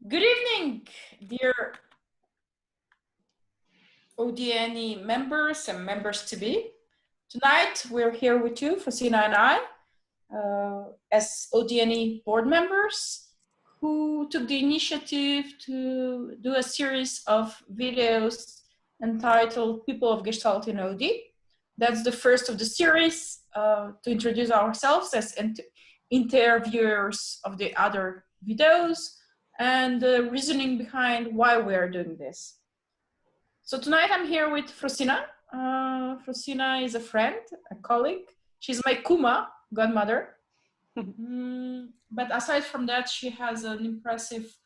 Good evening, dear ODNE members and members-to-be. Tonight, we're here with you, Frosina and I, as ODNE board members who took the initiative to do a series of videos entitled People of Gestalt in OD. That's the first of the series to introduce ourselves as interviewers of the other videos and the reasoning behind why we are doing this. So tonight I'm here with Frosina. Frosina is a friend, a colleague. She's my Kuma, godmother. But aside from that, she has an impressive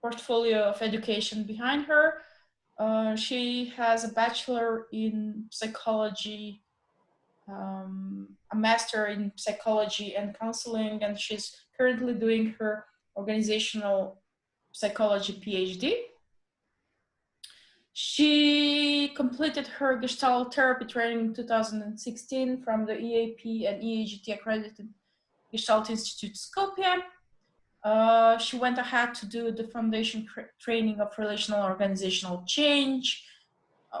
portfolio of education behind her. She has a bachelor in psychology, a master in psychology and counseling, and she's currently doing her organizational psychology PhD. She completed her Gestalt therapy training in 2016 from the EAP and EAGT accredited Gestalt Institute Skopje. She went ahead to do the foundation training of relational organizational change,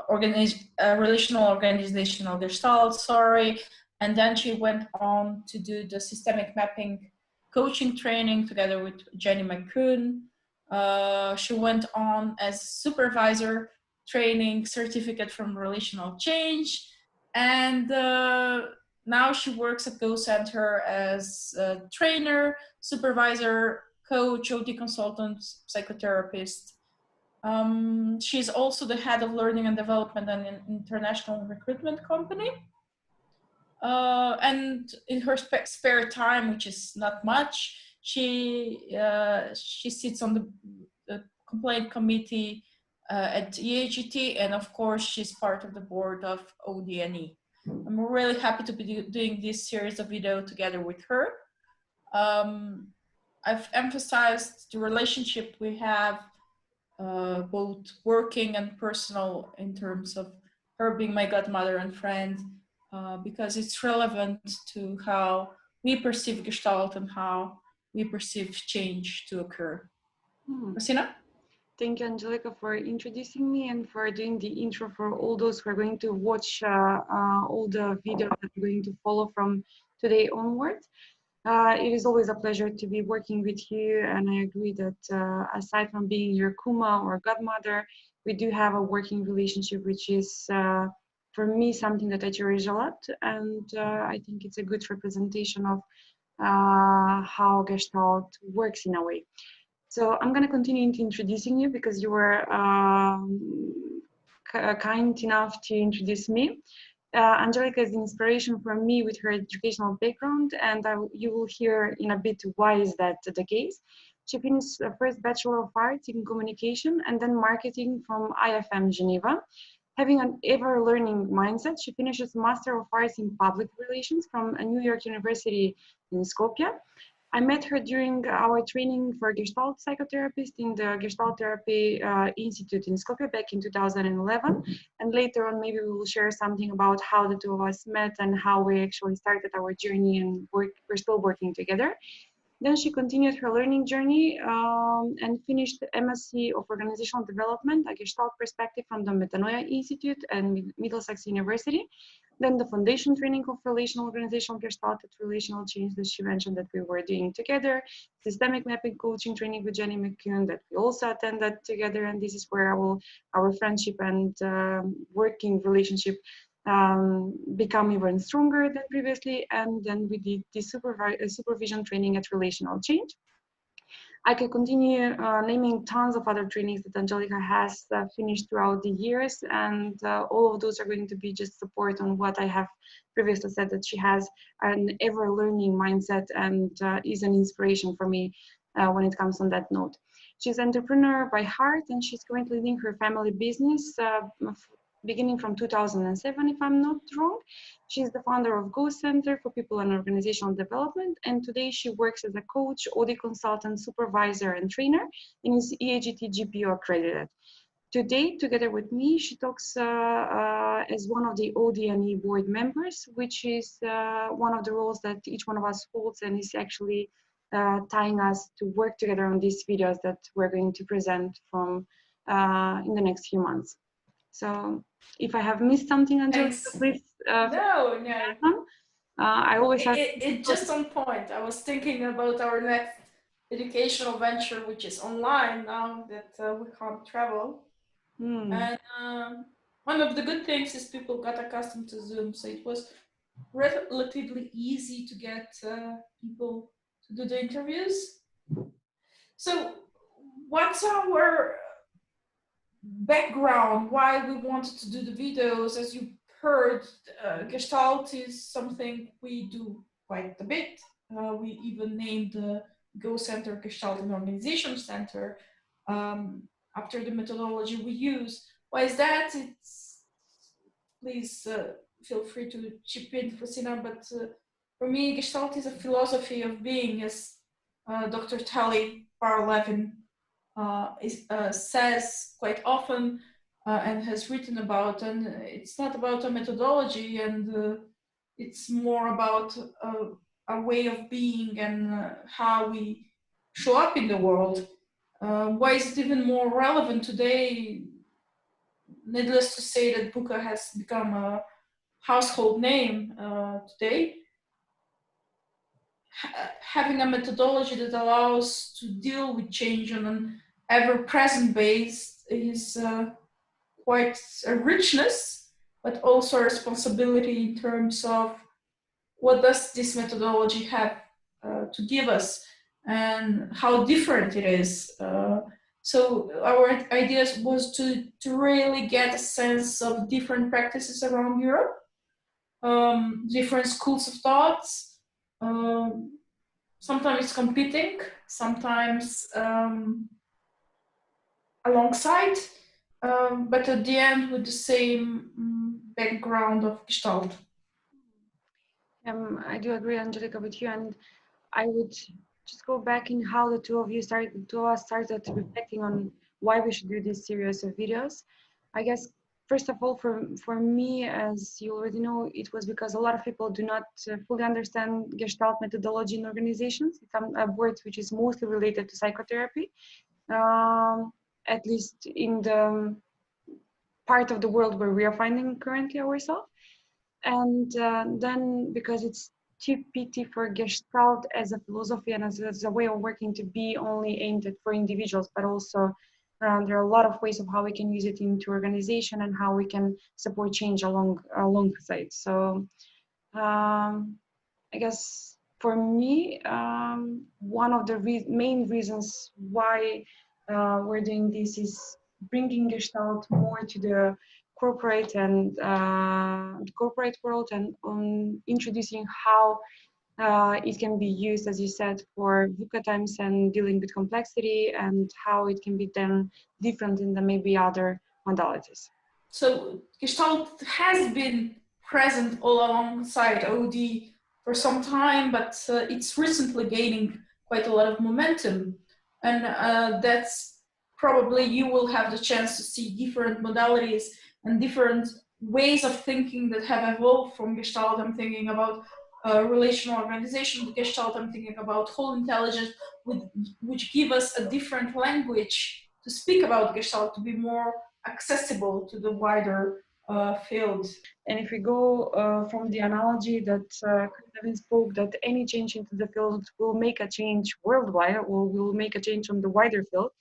relational organizational Gestalt, and then she went on to do the systemic mapping coaching training together with Jenny McCoon. She went on as supervisor training certificate from relational change, and now she works at Go Center as a trainer, supervisor, coach, OT consultant, psychotherapist. She's also the head of learning and development and an international recruitment company. And in her spare time, which is not much, she sits on the complaint committee at EAGT, and of course, she's part of the board of ODNE. I'm really happy to be doing this series of video together with her. I've emphasized the relationship we have, both working and personal, in terms of her being my godmother and friend, because it's relevant to how we perceive Gestalt and how we perceive change to occur. Frosina? Thank you, Angelika, for introducing me and for doing the intro for all those who are going to watch all the videos that are going to follow from today onwards. It is always a pleasure to be working with you, and I agree that aside from being your Kuma or godmother, we do have a working relationship, which is for me something that I cherish a lot, and I think it's a good representation of how Gestalt works in a way. So I'm going to continue into introducing you because you were kind enough to introduce me. Angelika is the inspiration for me with her educational background, and you will hear in a bit why is that the case. She finished the first Bachelor of Arts in Communication and then Marketing from IFM Geneva. Having an ever-learning mindset, she finishes Master of Arts in Public Relations from a New York University in Skopje. I met her during our training for Gestalt psychotherapist in the Gestalt Therapy Institute in Skopje back in 2011. And later on, maybe we will share something about how the two of us met and how we actually started our journey, and we're still working together. Then she continued her learning journey and finished the MSc of Organizational Development, a Gestalt perspective from the Metanoia Institute and Middlesex University. Then the foundation training of relational organizational Gestalt at relational change that she mentioned that we were doing together, systemic mapping coaching training with Jenny McCoon that we also attended together, and this is where our friendship and working relationship become even stronger than previously. And then we did the supervision training at relational change. I can continue naming tons of other trainings that Angelika has finished throughout the years, and all of those are going to be just support on what I have previously said, that she has an ever-learning mindset and is an inspiration for me when it comes on that note. She's an entrepreneur by heart, and she's currently leading her family business beginning from 2007, if I'm not wrong. She's the founder of Go Center for People and Organizational Development, and today she works as a coach, OD consultant, supervisor, and trainer, and is EAGT GPO accredited. Today, together with me, she talks as one of the ODNE board members, which is one of the roles that each one of us holds, and is actually tying us to work together on these videos that we're going to present from in the next few months. So if I have missed something, Angelika, please. No. I always have. It's just on point. I was thinking about our next educational venture, which is online now that we can't travel. And one of the good things is people got accustomed to Zoom, so it was relatively easy to get people to do the interviews. So what's our background, why we wanted to do the videos? As you heard, Gestalt is something we do quite a bit. We even named the Go Center Gestalt and Organization Center after the methodology we use. Why is that? Please feel free to chip in, Frosina, but for me, Gestalt is a philosophy of being, as Dr. Tali Bar-Levin says quite often and has written about, and it's not about a methodology, and it's more about a way of being and how we show up in the world. Why is it even more relevant today? Needless to say that Buka has become a household name today. Having a methodology that allows to deal with change on an ever-present base is quite a richness, but also a responsibility in terms of what does this methodology have to give us and how different it is. So our idea was to really get a sense of different practices around Europe, different schools of thoughts, sometimes competing, sometimes alongside, but at the end with the same background of Gestalt. I do agree, Angelika, with you, and I would just go back in how the two of us started reflecting on why we should do this series of videos. I guess first of all, for me, as you already know, it was because a lot of people do not fully understand Gestalt methodology in organizations. It's a word which is mostly related to psychotherapy, at least in the part of the world where we are finding currently ourselves. And then because it's too pity for Gestalt as a philosophy and as a way of working to be only aimed at for individuals, but also there are a lot of ways of how we can use it into organization and how we can support change alongside. So I guess for me, one of the main reasons why we're doing this is bringing Gestalt more to the corporate and corporate world, and introducing how it can be used, as you said, for VUCA times and dealing with complexity, and how it can be done different in the maybe other modalities. So Gestalt has been present all alongside OD for some time, but it's recently gaining quite a lot of momentum. And that's probably you will have the chance to see different modalities and different ways of thinking that have evolved from Gestalt. I'm thinking about relational organization, Gestalt, I'm thinking about whole intelligence, which give us a different language to speak about Gestalt, to be more accessible to the wider field. And if we go from the analogy that Kevin spoke, that any change into the field will make a change worldwide, or will make a change on the wider field,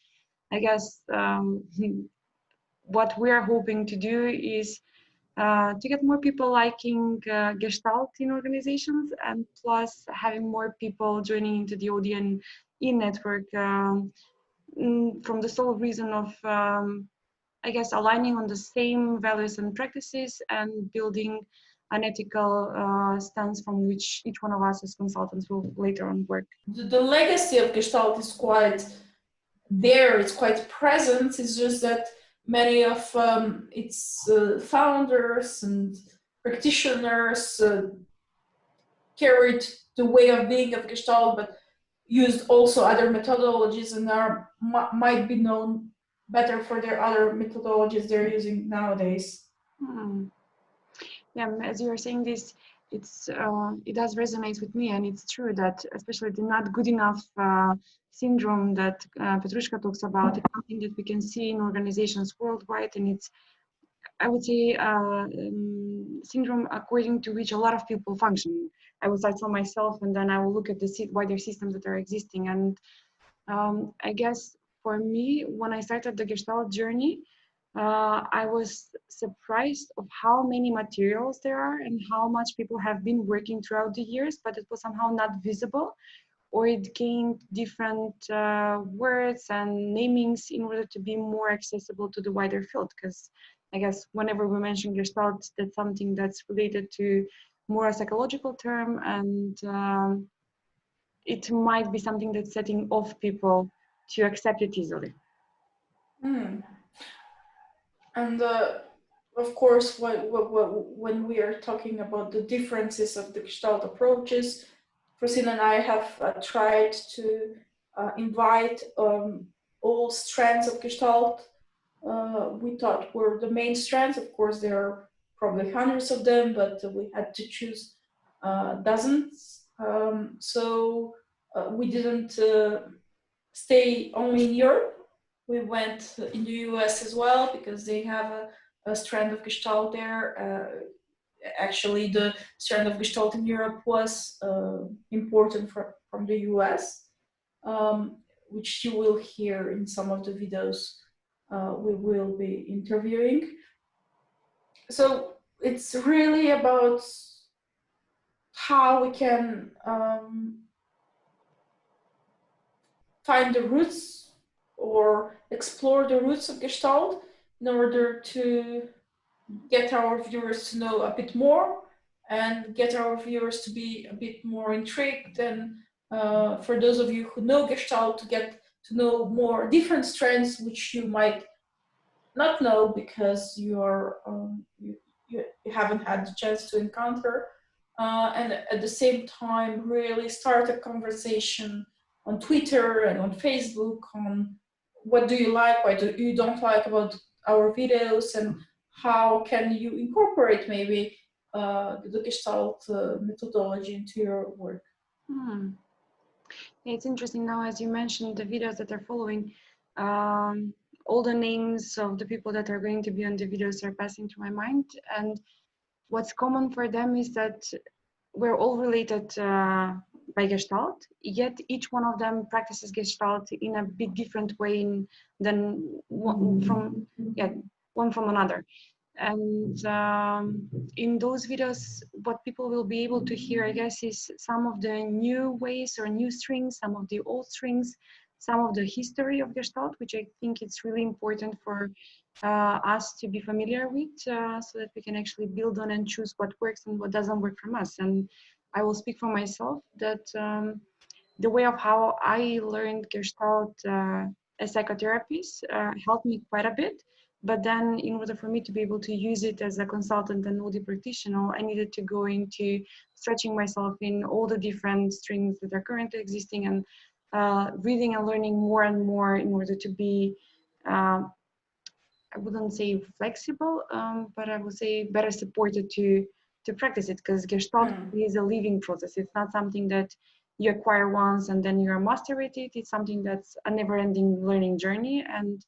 I guess what we are hoping to do is to get more people liking Gestalt in organizations, and plus having more people joining into the ODNE network from the sole reason of I guess aligning on the same values and practices and building an ethical stance from which each one of us as consultants will later on work. The legacy of Gestalt is quite there, it's quite present. It's just that many of its founders and practitioners carried the way of being of Gestalt, but used also other methodologies and might be known better for their other methodologies they're using nowadays. Yeah, as you were saying this, it does resonate with me, and it's true that especially the not good enough syndrome that Petrushka talks about is something that we can see in organizations worldwide, and it's, I would say, syndrome according to which a lot of people function. I will start from myself, and then I will look at the wider systems that are existing. And I guess for me, when I started the Gestalt journey, I was surprised of how many materials there are and how much people have been working throughout the years, but it was somehow not visible, or it gained different words and namings in order to be more accessible to the wider field. Because I guess whenever we mention Gestalt, that's something that's related to more a psychological term, and it might be something that's setting off people to accept it easily. Mm. And of course, when we are talking about the differences of the Gestalt approaches, Frosina and I have tried to invite all strands of Gestalt we thought were the main strands. Of course, there are probably hundreds of them, but we had to choose dozens. So we didn't stay only in Europe. We went in the US as well because they have a strand of Gestalt there. Actually, the strand of Gestalt in Europe was important from the US, which you will hear in some of the videos we will be interviewing. So it's really about how we can find the roots or explore the roots of Gestalt in order to get our viewers to know a bit more and get our viewers to be a bit more intrigued, and for those of you who know Gestalt, to get to know more different strands which you might not know because you haven't had the chance to encounter, and at the same time really start a conversation on Twitter and on Facebook on what do you like, what do you don't like about our videos, and how can you incorporate maybe the Gestalt methodology into your work. It's interesting now, as you mentioned, the videos that are following, all the names of the people that are going to be on the videos are passing through my mind. And what's common for them is that we're all related by Gestalt, yet each one of them practices Gestalt in a bit different way than one from another. And in those videos, what people will be able to hear, I guess, is some of the new ways or new strings, some of the old strings, some of the history of Gestalt, which I think it's really important for us to be familiar with, so that we can actually build on and choose what works and what doesn't work from us. And I will speak for myself that the way of how I learned Gestalt as psychotherapist helped me quite a bit. But then in order for me to be able to use it as a consultant and OD practitioner, I needed to go into stretching myself in all the different strings that are currently existing, and reading and learning more and more in order to be, I wouldn't say flexible, but I would say better supported to practice it, because Gestalt is a living process. It's not something that you acquire once and then you're a master at it. It's something that's a never-ending learning journey. And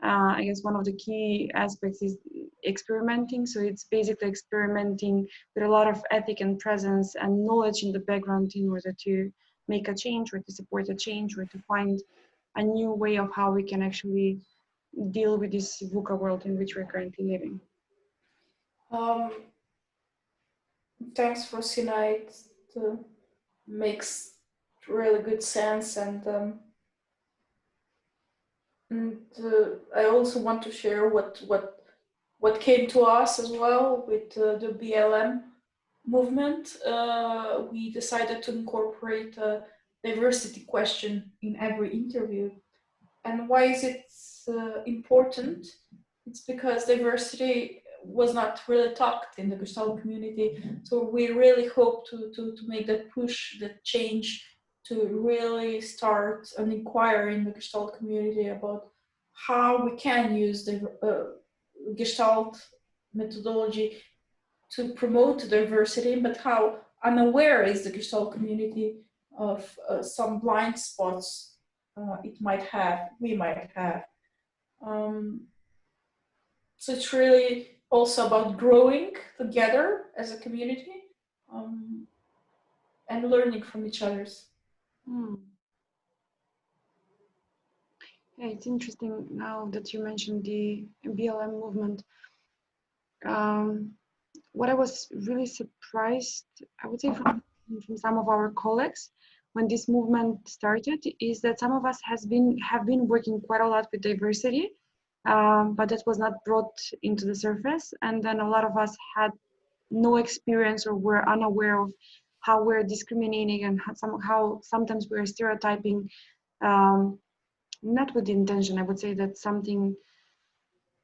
I guess one of the key aspects is experimenting. So it's basically experimenting with a lot of ethic and presence and knowledge in the background in order to make a change or to support a change or to find a new way of how we can actually deal with this VUCA world in which we're currently living. Thanks for Sina. It makes really good sense, and I also want to share what came to us as well with the BLM movement. We decided to incorporate a diversity question in every interview. And why is it important? It's because diversity was not really talked in the Gestalt community. So we really hope to make that push, that change, to really start an inquiry in the Gestalt community about how we can use the Gestalt methodology to promote diversity, but how unaware is the Gestalt community of some blind spots we might have. So it's really also about growing together as a community and learning from each other's. Yeah, it's interesting now that you mentioned the BLM movement. What I was really surprised, I would say from some of our colleagues when this movement started, is that some of us have been working quite a lot with diversity, but that was not brought into the surface. And then a lot of us had no experience or were unaware of how we're discriminating and how sometimes we're stereotyping, not with the intention. I would say that something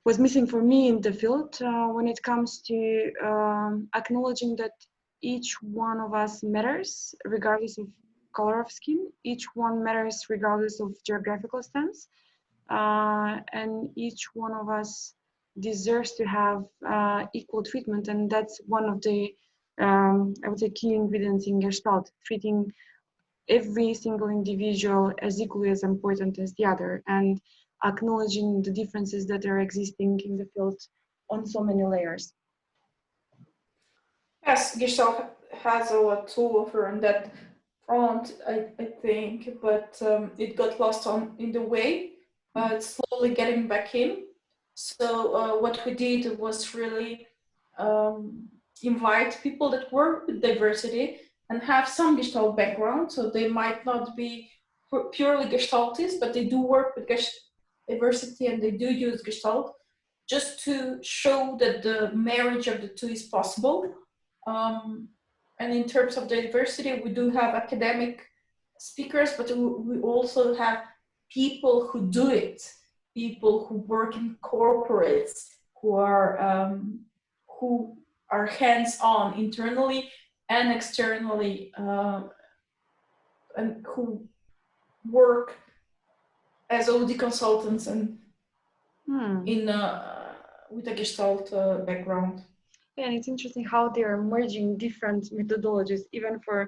was missing for me in the field when it comes to acknowledging that each one of us matters regardless of color of skin, each one matters regardless of geographical stance, and each one of us deserves to have equal treatment. And that's one of the, I would say, key ingredients in Gestalt, treating every single individual as equally as important as the other, and acknowledging the differences that are existing in the field on so many layers. Yes, Gestalt has a lot to offer on that front, I think, but it got lost in the way. It's slowly getting back in. So what we did was really invite people that work with diversity and have some Gestalt background. So they might not be purely Gestaltists, but they do work with diversity and they do use Gestalt, just to show that the marriage of the two is possible. And in terms of diversity, we do have academic speakers, but we also have people who do it, people who work in corporates, who are hands-on internally and externally, and who work as OD consultants and with a Gestalt background. Yeah, and it's interesting how they're merging different methodologies. Even for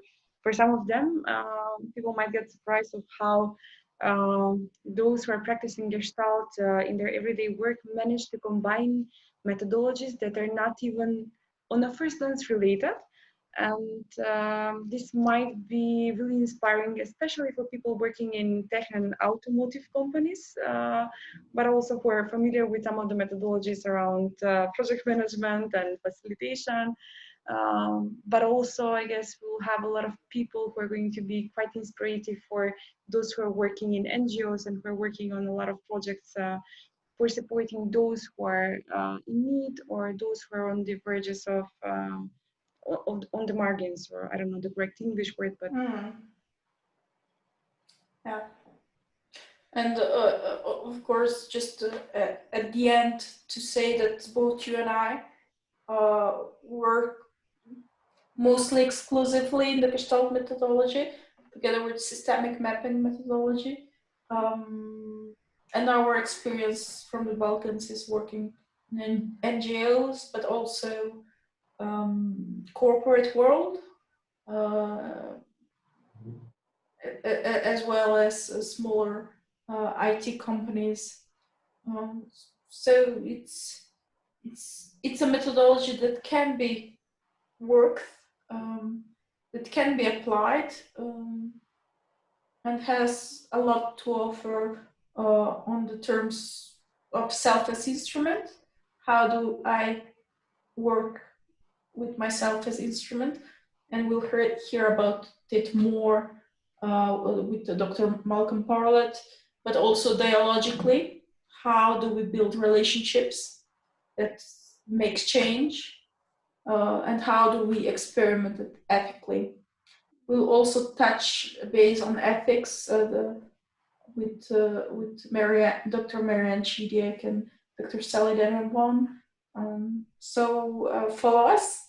some of them, people might get surprised of how those who are practicing Gestalt in their everyday work manage to combine methodologies that are not even on a first glance related. And this might be really inspiring, especially for people working in tech and automotive companies, but also who are familiar with some of the methodologies around project management and facilitation. But also, I guess we'll have a lot of people who are going to be quite inspirative for those who are working in NGOs and who are working on a lot of projects for supporting those who are in need, or those who are on the verges of on the margins, or I don't know the correct English word, but yeah. And of course, just at the end, to say that both you and I work mostly exclusively in the Gestalt methodology, together with systemic mapping methodology. And our experience from the Balkans is working in NGOs, but also corporate world, as well as smaller IT companies. So it's a methodology that can be worked, that can be applied, and has a lot to offer on the terms of self as instrument. How do I work with myself as instrument? And we'll hear about it more with Dr. Malcolm Parlett, but also dialogically. How do we build relationships that makes change? And how do we experiment ethically? We'll also touch base on ethics with Dr. Marianne Chidiak and Dr. Sally Denenbaum. So follow us